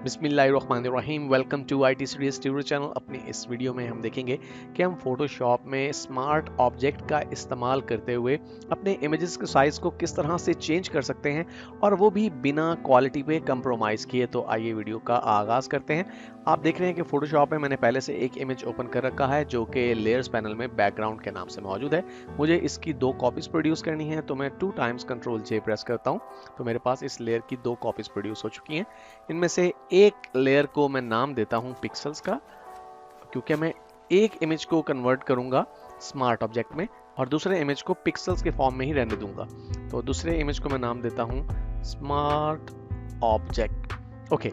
बिस्मिल्लाहिर्रहमानिर्रहीम। Welcome to IT series tutorial channel. अपने इस वीडियो में हम देखेंगे कि हम फोटोशॉप में स्मार्ट ऑब्जेक्ट का इस्तेमाल करते हुए अपने इमेजेस के साइज को किस तरह से चेंज कर सकते हैं और वो भी बिना क्वालिटी पे कंप्रोमाइज़ किए। तो आइए वीडियो का आगाज़ करते हैं। आप देख रहे हैं कि फोटोशॉप में मैंने पहले से एक इमेज ओपन कर रखा है जो कि लेयर्स पैनल में बैकग्राउंड के नाम से मौजूद है। मुझे इसकी 2 कॉपीज प्रोड्यूस करनी है, तो मैं 2 टाइम्स कंट्रोल जे प्रेस करता हूँ। तो मेरे पास इस लेयर की 2 कॉपीज प्रोड्यूस हो चुकी हैं। इनमें से एक लेयर को मैं नाम देता हूं पिक्सल्स का, क्योंकि मैं एक इमेज को कन्वर्ट करूंगा स्मार्ट ऑब्जेक्ट में और दूसरे इमेज को पिक्सल्स के फॉर्म में ही रहने दूंगा। तो दूसरे इमेज को मैं नाम देता हूं स्मार्ट ऑब्जेक्ट। ओके,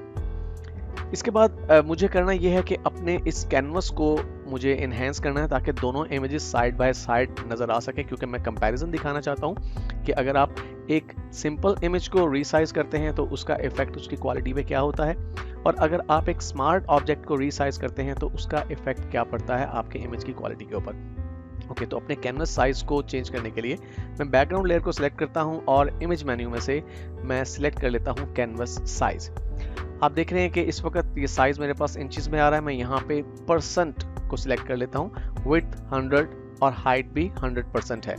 इसके बाद मुझे करना यह है कि अपने इस कैनवस को मुझे इन्हेंस करना है ताकि दोनों इमेजेस साइड बाय साइड नज़र आ सके, क्योंकि मैं कंपैरिजन दिखाना चाहता हूं कि अगर आप एक सिंपल इमेज को रीसाइज करते हैं तो उसका इफेक्ट उसकी क्वालिटी पे क्या होता है, और अगर आप एक स्मार्ट ऑब्जेक्ट को रीसाइज करते हैं तो उसका इफेक्ट क्या पड़ता है आपके इमेज की क्वालिटी के ऊपर। ओके, तो अपने कैनवस साइज को चेंज करने के लिए मैं बैकग्राउंड लेयर को सिलेक्ट करता हूं और इमेज मेन्यू में से मैं सिलेक्ट कर लेता हूं कैनवस साइज। आप देख रहे हैं कि इस वक्त ये साइज मेरे पास इंचेस में आ रहा है। मैं यहाँ पे परसेंट को सिलेक्ट कर लेता हूँ। विड्थ 100 और हाइट भी 100% है।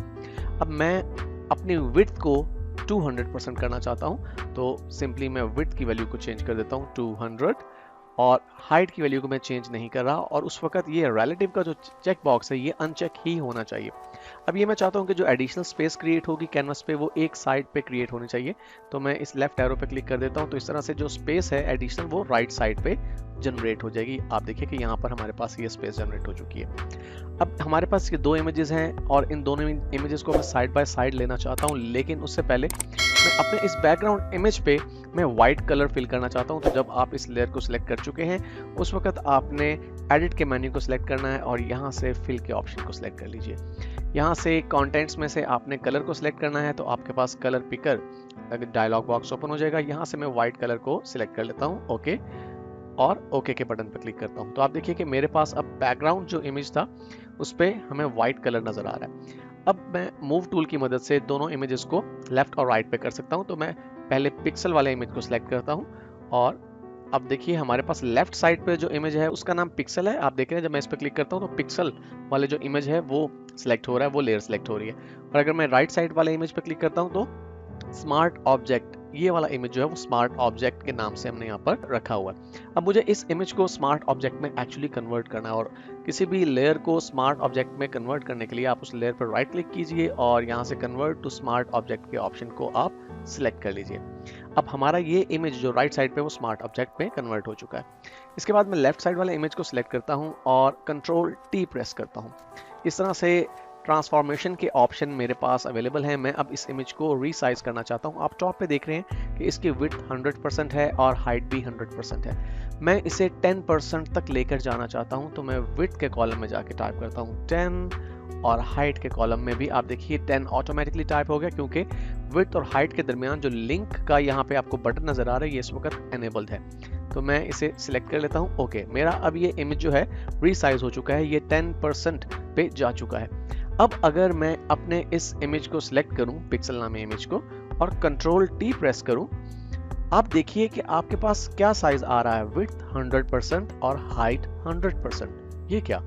अब मैं अपनी विड्थ को 200% करना चाहता हूँ, तो सिंपली मैं विड्थ की वैल्यू को चेंज कर देता हूँ 200 और हाइट की वैल्यू को मैं चेंज नहीं कर रहा। और उस वक्त ये रिलेटिव का जो चेक बॉक्स है ये अनचेक ही होना चाहिए। अब ये मैं चाहता हूँ कि जो एडिशनल स्पेस क्रिएट होगी कैनवस पे वो एक साइड पे क्रिएट होनी चाहिए। तो मैं इस लेफ्ट एरो पे क्लिक कर देता हूँ, तो इस तरह से जो स्पेस है एडिशनल वो राइट साइड पे जनरेट हो जाएगी। आप देखिए कि यहाँ पर हमारे पास ये स्पेस जनरेट हो चुकी है। अब हमारे पास ये 2 इमेजेस हैं और इन दोनों इमेजेस को मैं साइड बाय साइड लेना चाहता हूँ, लेकिन उससे पहले मैं अपने इस बैकग्राउंड इमेज पे मैं व्हाइट कलर फिल करना चाहता हूं। तो जब आप इस लेयर को सिलेक्ट कर चुके हैं उस वक्त आपने एडिट के मेन्यू को सिलेक्ट करना है और यहां से फिल के ऑप्शन को सिलेक्ट कर लीजिए। यहां से कंटेंट्स में से आपने कलर को सिलेक्ट करना है, तो आपके पास colour picker dialog box open हो जाएगा। यहां से मैं व्हाइट कलर को सिलेक्ट कर लेता हूं, ओके, और ओके के बटन पर क्लिक करता हूं। तो आप देखिए कि मेरे पास अब बैकग्राउंड जो इमेज था उस पर हमें व्हाइट कलर नजर आ रहा है। अब मैं मूव टूल की मदद से दोनों इमेजेस को लेफ्ट और राइट पे कर सकता हूं। तो मैं पहले पिक्सल वाले इमेज को सिलेक्ट करता हूं और अब देखिए हमारे पास लेफ्ट साइड पे जो इमेज है उसका नाम पिक्सल है। आप देख रहे हैं जब मैं इस पर क्लिक करता हूं तो पिक्सल वाले जो इमेज है वो सिलेक्ट हो रहा है, वो लेयर सिलेक्ट हो रही है। और अगर मैं राइट साइड वाले इमेज पे क्लिक करता हूं तो स्मार्ट ऑब्जेक्ट, ये वाला इमेज जो है वो स्मार्ट ऑब्जेक्ट के नाम से हमने यहाँ पर रखा हुआ है। अब मुझे इस इमेज को स्मार्ट ऑब्जेक्ट में एक्चुअली कन्वर्ट करना है, और किसी भी लेयर को स्मार्ट ऑब्जेक्ट में कन्वर्ट करने के लिए आप उस लेयर पर राइट क्लिक कीजिए और यहाँ से कन्वर्ट टू स्मार्ट ऑब्जेक्ट के ऑप्शन को आप सिलेक्ट कर लीजिए। अब हमारा ये इमेज जो राइट साइड पे वो स्मार्ट ऑब्जेक्ट में कन्वर्ट हो चुका है। इसके बाद मैं लेफ्ट साइड वाले इमेज को सिलेक्ट करता हूँ और कंट्रोल टी प्रेस करता हूँ। इस तरह से ट्रांसफॉर्मेशन के ऑप्शन मेरे पास अवेलेबल हैं। मैं अब इस इमेज को रीसाइज करना चाहता हूं। आप टॉप पे देख रहे हैं कि इसकी विड्थ 100% है और हाइट भी 100% है। मैं इसे 10% तक लेकर जाना चाहता हूं, तो मैं विड्थ के कॉलम में जाके टाइप करता हूं 10 और हाइट के कॉलम में भी आप देखिए 10 ऑटोमेटिकली टाइप हो गया, क्योंकि विड्थ और हाइट के दरमियान जो लिंक का यहाँ पे आपको बटन नजर आ रहा है ये इस वक्त एनेबल्ड है। तो मैं इसे सिलेक्ट कर लेता हूँ, ओके। मेरा अब ये इमेज जो है रीसाइज हो चुका है, ये 10% पे जा चुका है। अब अगर मैं अपने इस इमेज को सिलेक्ट करूं, पिक्सल नामी इमेज को, और कंट्रोल टी प्रेस करूं, आप देखिए कि आपके पास क्या साइज आ रहा है, विड्थ 100% और हाइट 100%। ये क्या,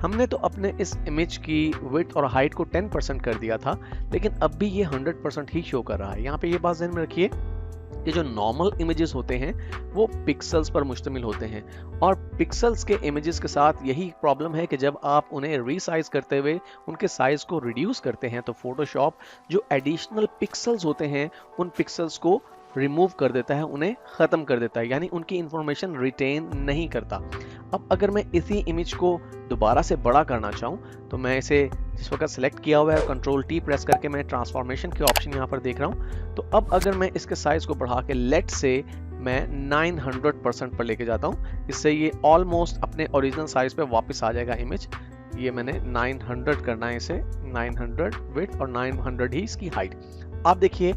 हमने तो अपने इस इमेज की विड्थ और हाइट को 10% कर दिया था, लेकिन अब भी ये 100% ही शो कर रहा है। यहाँ पे ये बात ध्यान में रखिए, ये जो नॉर्मल इमेजेस होते हैं वो पिक्सल्स पर मुश्तमिल होते हैं, और पिक्सल्स के इमेजेस के साथ यही प्रॉब्लम है कि जब आप उन्हें रीसाइज करते हुए उनके साइज को रिड्यूस करते हैं तो फोटोशॉप जो एडिशनल पिक्सल्स होते हैं उन पिक्सल्स को रिमूव कर देता है, उन्हें ख़त्म कर देता है, यानी उनकी इंफॉर्मेशन रिटेन नहीं करता। अब अगर मैं इसी इमेज को दोबारा से बड़ा करना चाहूँ तो मैं इसे जिस वक्त सेलेक्ट किया हुआ है कंट्रोल टी प्रेस करके मैं ट्रांसफॉर्मेशन के ऑप्शन यहाँ पर देख रहा हूँ। तो अब अगर मैं इसके साइज को बढ़ा के लेट से मैं 900% पर लेके जाता हूँ, इससे ये ऑलमोस्ट अपने ओरिजिनल साइज पे वापस आ जाएगा इमेज। ये मैंने 900 करना है, इसे 900 विड्थ और 900 ही इसकी हाइट। आप देखिए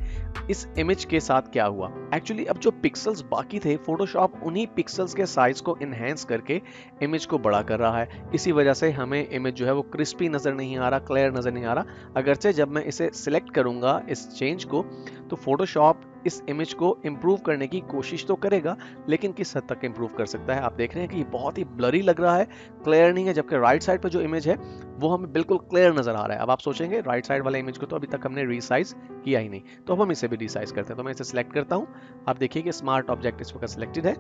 इस इमेज के साथ क्या हुआ, एक्चुअली अब जो पिक्सल्स बाकी थे फोटोशॉप उन्हीं पिक्सल्स के साइज को इनहेंस करके इमेज को बड़ा कर रहा है। इसी वजह से हमें इमेज जो है वो क्रिस्पी नजर नहीं आ रहा, क्लियर नजर नहीं आ रहा। अगरचे जब मैं इसे सिलेक्ट करूंगा इस चेंज को तो फोटोशॉप इस इमेज को इम्प्रूव करने की कोशिश तो करेगा, लेकिन किस हद तक इम्प्रूव कर सकता है। आप देख रहे हैं कि ये बहुत ही ब्लरी लग रहा है, क्लियर नहीं है, जबकि राइट साइड पर जो इमेज है वो हमें बिल्कुल क्लियर नजर आ रहा है। अब आप सोचेंगे राइट साइड वाले इमेज को तो अभी तक हमने रिसाइज किया ही नहीं, तो अब हम इसे भी रिसाइज करते हैं। तो मैं इसे सिलेक्ट करता हूँ। आप देखिए कि स्मार्ट ऑब्जेक्ट इस वक्त सिलेक्टेड है।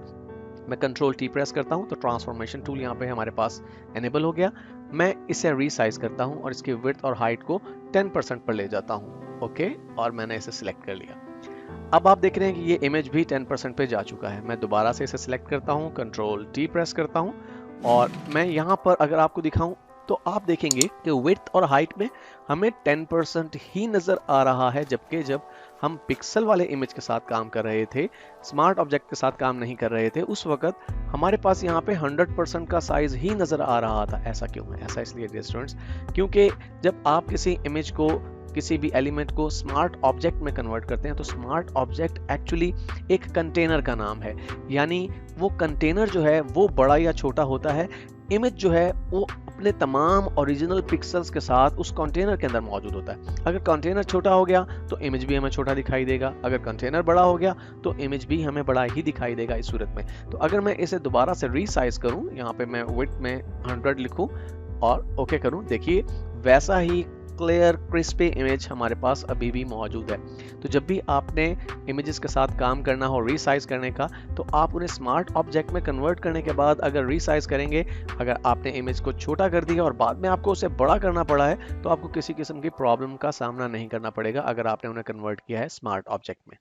मैं कंट्रोल टी प्रेस करता हूं तो ट्रांसफॉर्मेशन टूल यहाँ पे हमारे पास एनेबल हो गया। मैं इसे रीसाइज करता हूं और इसकी विड्थ और हाइट को 10% पर ले जाता हूं। ओके, और मैंने इसे सिलेक्ट कर लिया। अब आप देख रहे हैं कि ये इमेज भी 10% पे जा चुका है। मैं दोबारा से इसे सिलेक्ट करता हूं, कंट्रोल टी प्रेस करता हूं और मैं यहाँ पर अगर आपको दिखाऊं तो आप देखेंगे कि विड्थ और हाइट में हमें 10% ही नजर आ रहा है, जबकि जब हम पिक्सल वाले इमेज के साथ काम कर रहे थे, स्मार्ट ऑब्जेक्ट के साथ काम नहीं कर रहे थे, उस वक्त हमारे पास यहाँ पे 100% का साइज ही नजर आ रहा था। ऐसा क्यों है? ऐसा इसलिए स्टूडेंट्स, क्योंकि जब आप किसी इमेज को, किसी भी एलिमेंट को स्मार्ट ऑब्जेक्ट में कन्वर्ट करते हैं तो स्मार्ट ऑब्जेक्ट एक्चुअली एक कंटेनर का नाम है। यानी वो कंटेनर जो है वो बड़ा या छोटा होता है, इमेज जो है वो अपने तमाम ओरिजिनल पिक्सल्स के साथ उस कंटेनर के अंदर मौजूद होता है। अगर कंटेनर छोटा हो गया तो इमेज भी हमें छोटा दिखाई देगा, अगर कंटेनर बड़ा हो गया तो इमेज भी हमें बड़ा ही दिखाई देगा इस सूरत में। तो अगर मैं इसे दोबारा से रीसाइज करूं, यहाँ पे मैं विड्थ में 100 लिखूं और ओके करूं, देखिए वैसा ही क्लियर क्रिस्पी इमेज हमारे पास अभी भी मौजूद है। तो जब भी आपने इमेजेस के साथ काम करना हो रिसाइज करने का, तो आप उन्हें स्मार्ट ऑब्जेक्ट में कन्वर्ट करने के बाद अगर रिसाइज करेंगे, अगर आपने इमेज को छोटा कर दिया और बाद में आपको उसे बड़ा करना पड़ा है, तो आपको किसी किस्म की प्रॉब्लम का सामना नहीं करना पड़ेगा अगर आपने उन्हें कन्वर्ट किया है स्मार्ट ऑब्जेक्ट में।